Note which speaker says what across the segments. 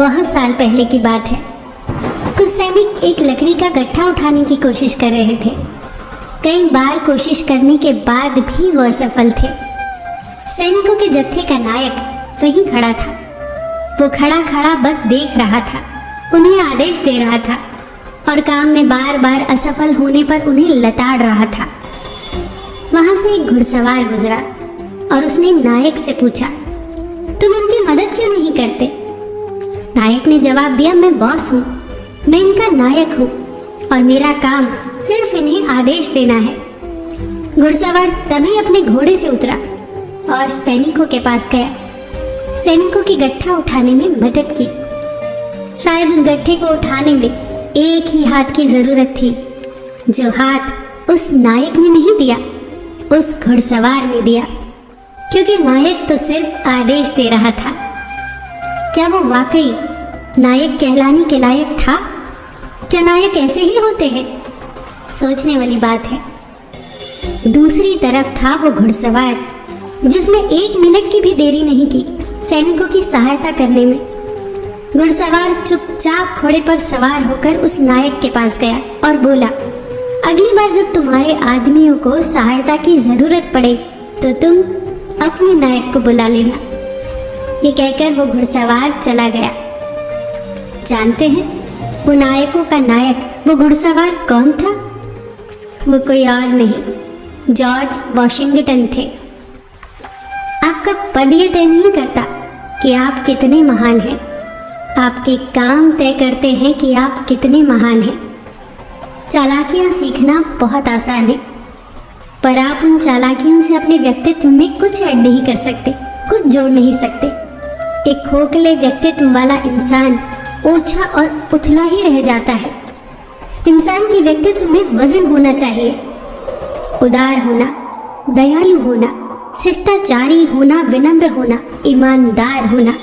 Speaker 1: बहुत साल पहले की बात है। कुछ सैनिक एक लकड़ी का गट्ठा उठाने की कोशिश कर रहे थे। कई बार कोशिश करने के बाद भी वो असफल थे। सैनिकों के जत्थे का नायक वहीं खड़ा था। वो खड़ा खड़ा बस देख रहा था, उन्हें आदेश दे रहा था और काम में बार बार असफल होने पर उन्हें लताड़ रहा था। वहां से एक घुड़सवार गुजरा और उसने नायक से पूछा, तुम इनकी मदद क्यों नहीं करते? नायक ने जवाब दिया, मैं बॉस हूँ, मैं इनका नायक हूँ और मेरा काम सिर्फ इन्हें आदेश देना है। घुड़सवार तभी अपने घोड़े से उतरा और सैनिकों के पास गया। सैनिकों की गट्ठा उठाने में मदद की। शायद उस गट्ठे को उठाने में एक ही हाथ की जरूरत थी, जो हाथ उस नायक ने नहीं दिया, उस घुड़सवार ने दिया, क्योंकि नायक तो सिर्फ आदेश दे रहा था। क्या वो वाकई नायक कहलाने के लायक था? क्या नायक ऐसे ही होते हैं? सोचने वाली बात है। दूसरी तरफ था वो घुड़सवार, जिसने 1 मिनट की भी देरी नहीं की सैनिकों की सहायता करने में। घुड़सवार चुपचाप घोड़े पर सवार होकर उस नायक के पास गया और बोला, अगली बार जब तुम्हारे आदमियों को सहायता की जरूरत पड़े तो तुम अपने नायक को बुला लेना। ये कहकर वो घुड़सवार चला गया। जानते हैं वो नायकों का नायक, वो घुड़सवार कौन था? वो कोई और नहीं, जॉर्ज वॉशिंगटन थे। आपका पद ये तय नहीं करता कि आप कितने महान हैं, आपके काम तय करते हैं कि आप कितने महान हैं। चालाकियां सीखना बहुत आसान है, पर आप उन चालाकियों से अपने व्यक्तित्व में कुछ ऐड नहीं कर सकते, कुछ जोड़ नहीं सकते। एक खोखले व्यक्तित्व वाला इंसान ओछा और उथला ही रह जाता है। इंसान के व्यक्तित्व में वजन होना चाहिए, उदार होना, दयालु होना, शिष्टाचारी होना, विनम्र होना, ईमानदार होना।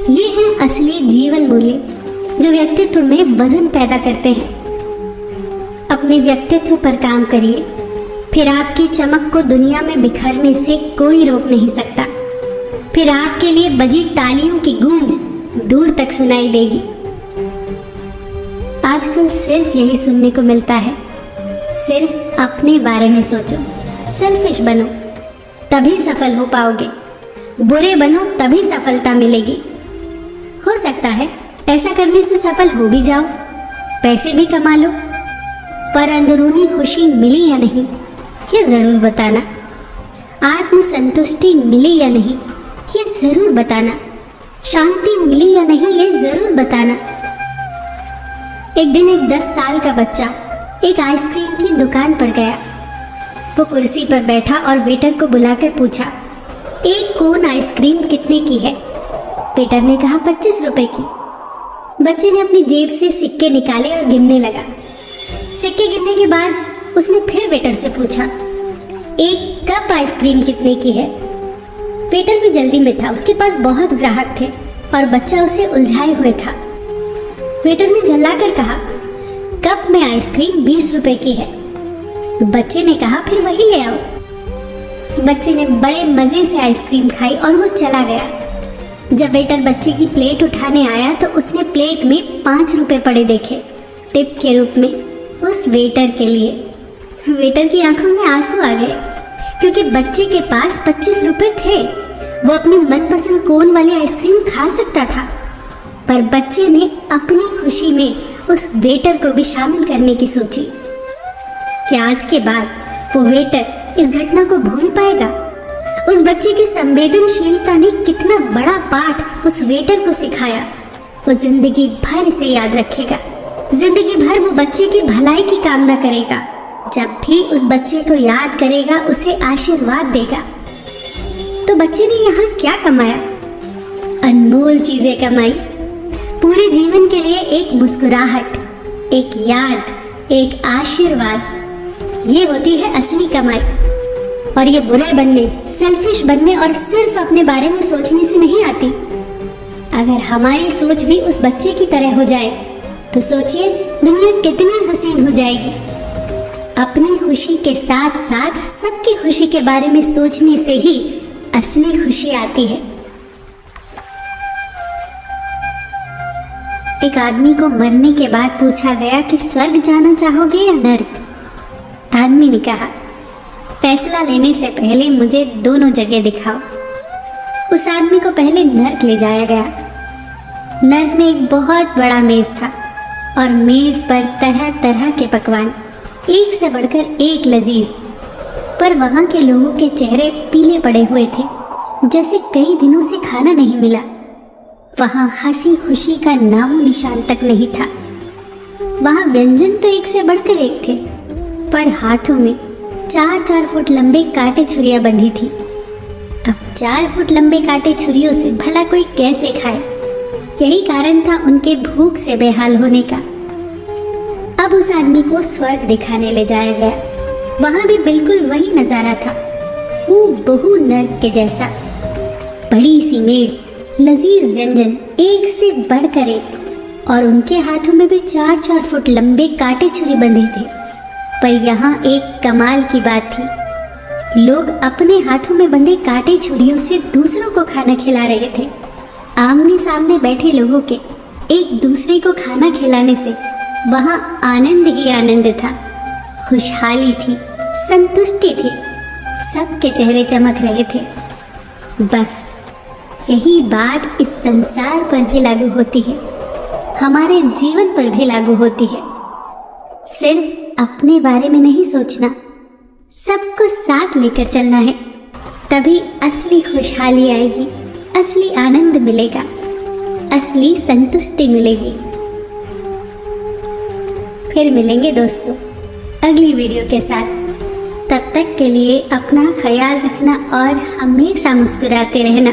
Speaker 1: ये हैं असली जीवन मूल्य जो व्यक्तित्व में वजन पैदा करते हैं। अपने व्यक्तित्व पर काम करिए, फिर आपकी चमक को दुनिया में बिखरने से कोई रोक नहीं सकता। फिर आपके लिए बजी तालियों की गूंज दूर तक सुनाई देगी। आजकल सिर्फ यही सुनने को मिलता है, सिर्फ अपने बारे में सोचो, सेल्फिश बनो तभी सफल हो पाओगे, बुरे बनो तभी सफलता मिलेगी। हो सकता है ऐसा करने से सफल हो भी जाओ, पैसे भी कमा लो, पर अंदरूनी खुशी मिली या नहीं ये जरूर बताना। आत्मसंतुष्टि मिली या नहीं ये जरूर बताना। शांति मिली या नहीं ये जरूर बताना। एक दिन एक 10 साल का बच्चा एक आइसक्रीम की दुकान पर गया। वो कुर्सी पर बैठा और वेटर को बुलाकर पूछा, एक कोन आइसक्रीम कितने की है? वेटर ने कहा 25 रुपए की। बच्चे ने अपनी जेब से सिक्के निकाले और गिनने लगा। सिक्के गिनने के बाद उसने फिर वेटर से पूछा, एक कप आइसक्रीम कितने की है? वेटर भी जल्दी में था, उसके पास बहुत ग्राहक थे और बच्चा उसे उलझाए हुए था। वेटर ने झल्लाकर कहा, कप में आइसक्रीम 20 रुपए की है। बच्चे ने कहा, फिर वही ले आओ। बच्चे ने बड़े मजे से आइसक्रीम खाई और वो चला गया। जब वेटर बच्चे की प्लेट उठाने आया तो उसने प्लेट में 5 रुपए पड़े देखे, टिप के रूप में उस वेटर के लिए। वेटर की आंखों में आंसू आ गए, क्योंकि बच्चे के पास 25 रुपए थे। वो अपनी मनपसंद कोन वाली आइसक्रीम खा सकता था, पर बच्चे ने अपनी खुशी में उस वेटर को भी शामिल करने की सोची। क्या आज के बाद वो वेटर इस घटना को भूल पाएगा? उस बच्चे की संवेदनशीलता ने कितना बड़ा पाठ उस वेटर को सिखाया, वो जिंदगी भर इसे याद रखेगा। जिंदगी भर वो बच्चे की भलाई की कामना करेगा। जब भी उस बच्चे को याद करेगा उसे आशीर्वाद देगा। तो बच्चे ने यहाँ क्या कमाया? अनमोल चीजें कमाई। पूरे जीवन के लिए एक मुस्कुराहट, एक याद, एक आशीर्वाद, ये होती है असली कमाई। और ये बुरे बनने, सेल्फिश बनने और सिर्फ अपने बारे में सोचने से नहीं आती। अगर हमारी सोच भी उस बच्चे की तरह हो जाए तो सोचिए दुनिया कितनी हसीन हो जाएगी। अपनी खुशी के साथ साथ सबकी खुशी के बारे में सोचने से ही असली खुशी आती है। एक आदमी को मरने के बाद पूछा गया कि स्वर्ग जाना चाहोगे या नर्क। आदमी ने कहा, फैसला लेने से पहले मुझे दोनों जगह दिखाओ। उस आदमी को पहले नर्क ले जाया गया। नर्क में एक बहुत बड़ा मेज था और मेज पर तरह तरह के पकवान, एक से बढ़कर एक लजीज। पर वहाँ के लोगों के चेहरे पीले पड़े हुए थे, जैसे कई दिनों से खाना नहीं मिला। वहाँ हंसी खुशी का नामो निशान तक नहीं था। वहाँ व्यंजन तो एक से बढ़कर एक थे, पर हाथों में 4-4 फुट लंबे कांटे छुरियां बंधी थी। अब 4 फुट लंबे कांटे छुरियों से भला कोई कैसे खाए? यही कारण था उनके भूख से बेहाल होने का। अब उस आदमी को स्वर्ग दिखाने ले जाया गया। वहां भी बिल्कुल वही नजारा था, हूबहू नर्क के जैसा। बड़ी सी मेज, लजीज व्यंजन एक से बढ़कर एक, और उनके हाथों में भी 4-4 फुट लंबे कांटे छुरी बंधे थे। पर यहाँ एक कमाल की बात थी, लोग अपने हाथों में बंधे कांटे छुरियों से दूसरों को खाना खिला रहे थे। आमने सामने बैठे लोगों के एक दूसरे को खाना खिलाने से वहाँ आनंद ही आनंद था, खुशहाली थी, संतुष्टि थी, सबके चेहरे चमक रहे थे। बस यही बात इस संसार पर भी लागू होती है, हमारे जीवन पर भी लागू होती है। सिर्फ अपने बारे में नहीं सोचना, सबको साथ लेकर चलना है, तभी असली खुशहाली आएगी, असली आनंद मिलेगा, असली संतुष्टि मिलेगी। फिर मिलेंगे दोस्तों अगली वीडियो के साथ। तब तक के लिए अपना ख्याल रखना और हमेशा मुस्कुराते रहना।